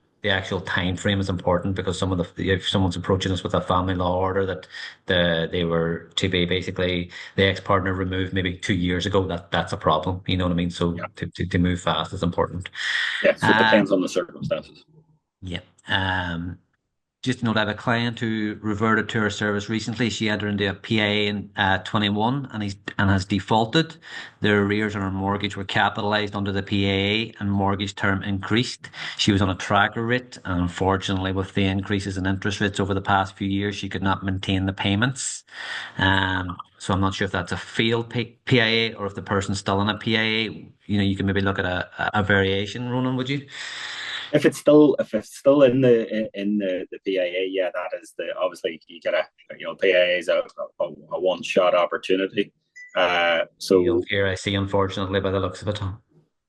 time frame is important, because if someone's approaching us with a family law order that they were to be basically the ex-partner removed maybe 2 years ago, that's a problem. You know what I mean? So Yeah, to move fast is important. so it depends on the circumstances. Yeah. Just to note, I have a client who reverted to her service recently. She entered into a PIA in 21 and has defaulted. Their arrears on her mortgage were capitalized under the PIA and mortgage term increased. She was on a tracker rate, and unfortunately, with the increases in interest rates over the past few years, she could not maintain the payments. So I'm not sure if that's a failed PIA or if the person's still in a PIA. You can maybe look at a variation, Ronan, would you? If it's still in the PIA, yeah, that is obviously you get PIA is a one shot opportunity. So Here I see, unfortunately, by the looks of it.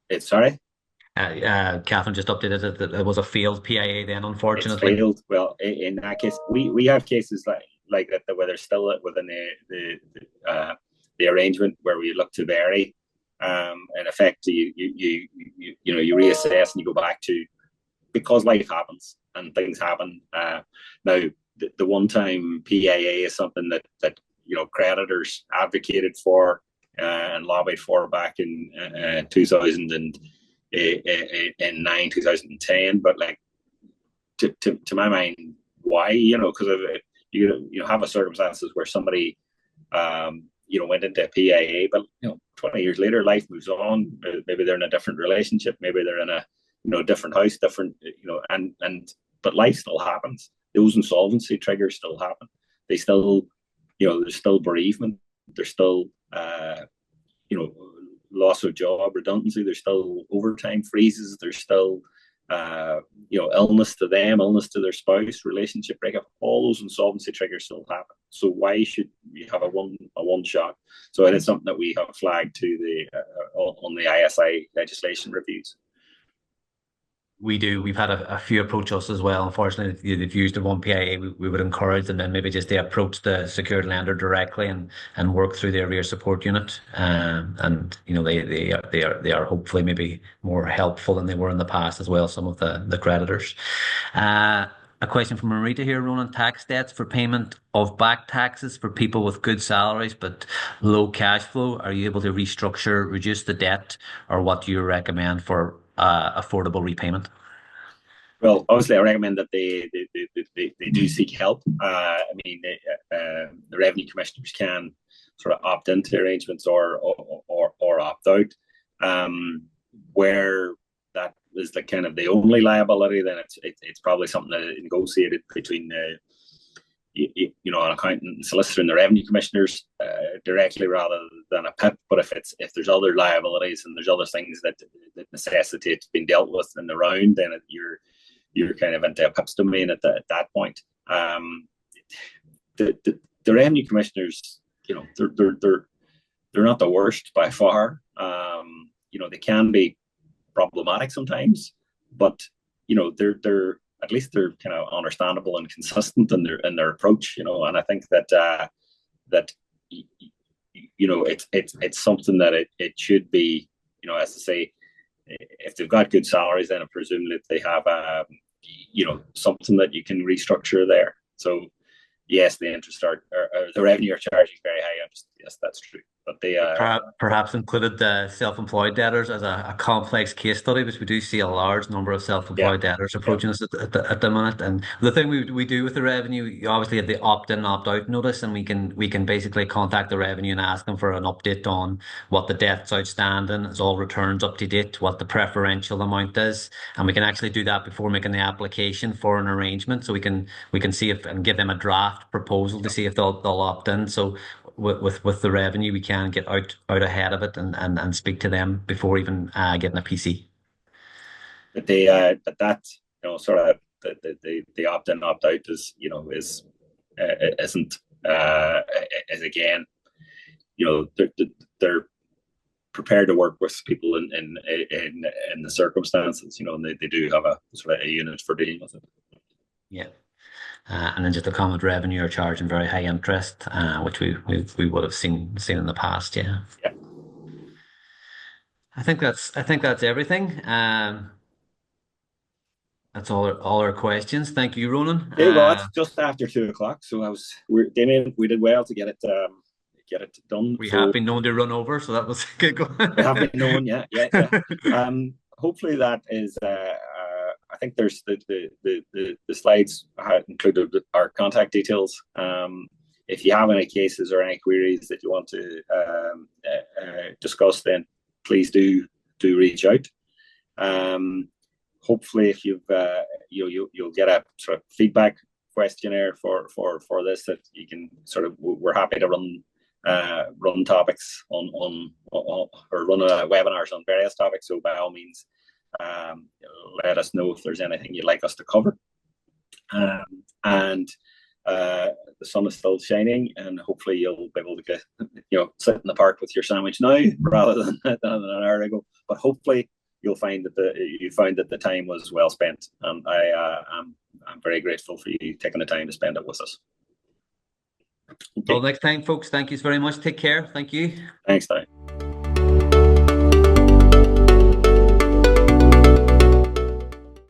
it's sorry. Catherine just updated it that it was a failed PIA then, It's unfortunately. failed. Well, in that case, we have cases like that where they're still within the arrangement where we look to vary. In effect, you reassess and you go back to, because life happens and things happen. Now, the one time PIA is something that creditors advocated for and lobbied for back in 2009, 2010, but like, to my mind, why? Because of you have a circumstances where somebody went into a PIA, but 20 years later, life moves on. Maybe they're in a different relationship. Maybe they're in a different house, different but life still happens. Those insolvency triggers still happen. They still, there's still bereavement. There's still loss of job, redundancy. There's still overtime freezes. There's still illness to them, illness to their spouse, relationship breakup. All those insolvency triggers still happen. So why should we have a one shot? So it is something that we have flagged to on the ISI legislation reviews. We do. We've had a few approach us as well. Unfortunately, they've used the one PIA. We would encourage them then maybe just to approach the secured lender directly and work through the arrear support unit. And they are hopefully maybe more helpful than they were in the past as well, some of the creditors. A question from Marita here, Ronan. Tax debts for payment of back taxes for people with good salaries but low cash flow. Are you able to restructure, reduce the debt, or what do you recommend for affordable repayment? Well, obviously, I recommend that they do seek help. I mean, the revenue commissioners can sort of opt into arrangements or opt out. Where that is the kind of the only liability, then it's probably something that is negotiated between an accountant and solicitor and the revenue commissioners directly rather than a PIP. But if there's other liabilities and there's other things that necessitate being dealt with in the round, then you're kind of into a PIP's domain at that point. The revenue commissioners, they're not the worst by far. They can be problematic sometimes, but they're at least they're kind of understandable and consistent in their approach, and I think that it's something that it should be, as I say, if they've got good salaries, then I presume that they have something that you can restructure there. So yes, the interest or the revenue are charging very high interest. Yes, that's true. But they perhaps included the self-employed debtors as a complex case study, because we do see a large number of self-employed debtors approaching us at the minute. And the thing we do with the revenue, you obviously have the opt-in, opt-out notice, and we can basically contact the revenue and ask them for an update on what the debt's outstanding, is all returns up to date, what the preferential amount is, and we can actually do that before making the application for an arrangement. So we can see if and give them a draft proposal to see if they'll opt in. So with the revenue, we can get out ahead of it and speak to them before even getting a PC. But that sort of the opt in opt out is isn't is again they're prepared to work with people in the circumstances, and they do have a sort of a unit for dealing with it. Yeah. And then just a comment, revenue are charging very high interest, which we would have seen in the past. Yeah. Yeah. I think that's everything. That's all our questions. Thank you, Ronan. Yeah, well, it's just after 2:00, so Damien, we did well to get it done. We have been known to run over, so that was good going. We have been known, yeah. Hopefully that is. I think there's the slides included our contact details. If you have any cases or any queries that you want to discuss, then please do reach out. Hopefully, if you've you'll get a sort of feedback questionnaire for this that you can sort of. We're happy to run topics on or run webinars on various topics. So by all means, let us know if there's anything you'd like us to cover. And the sun is still shining, and hopefully you'll be able to get sit in the park with your sandwich now rather than an hour ago. But hopefully you'll find that you found that the time was well spent, and I'm very grateful for you taking the time to spend it with us. Okay. Well, next time, folks, thank you very much. Take care. Thank you. Thanks, Ty.